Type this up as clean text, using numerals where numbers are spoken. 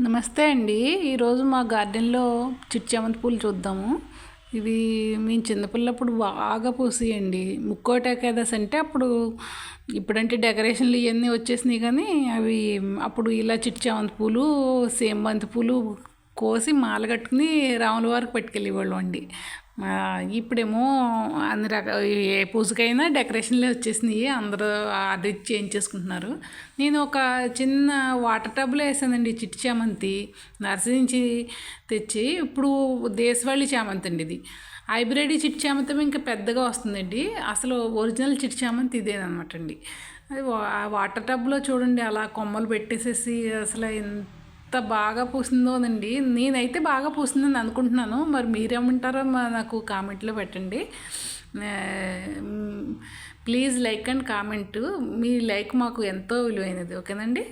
నమస్తే అండి. ఈరోజు మా గార్డెన్‌లో చిట్చామంతి పూలు చూద్దాము. ఇవి మేము చిన్నపిల్లప్పుడు బాగా పూసేయండి. ముక్కోటి ఏకాదశి అంటే అప్పుడు ఇప్పుడంటే డెకరేషన్లు ఇవన్నీ వచ్చేసినాయి కానీ అవి అప్పుడు ఇలా చిట్చామంతి పూలు, సేమంతి పూలు కోసి మాల కట్టుకుని రాముల వారికి పట్టుకెళ్ళేవాళ్ళం అండి. ఇప్పుడేమో అన్ని రకాల ఏ పూజకైనా డెకరేషన్లే వచ్చేసినాయి. అందరూ అది చేంజ్ చేసుకుంటున్నారు. నేను ఒక చిన్న వాటర్ టబ్లో వేసానండి చిట్టి చామంతి నర్సరీ నుంచి తెచ్చి. ఇప్పుడు దేశవాళీ చామంతి అండి ఇది. హైబ్రిడ్ చిట్టి చామంతి ఇంకా పెద్దగా వస్తుందండి. అసలు ఒరిజినల్ చిట్టి చామంతి ఇదేనమాట అండి. అది ఆ వాటర్ టబ్లో చూడండి అలా కొమ్మలు పెట్టేసేసి అసలు ఎంత బాగా పూసిందోనండి. నేనైతే బాగా పూసిందని అనుకుంటున్నాను. మరి మీరేమంటారో నాకు కామెంట్లో పెట్టండి. Please like and comment. Me like మాకు ఎంతో విలువైనది. ఓకేనండి.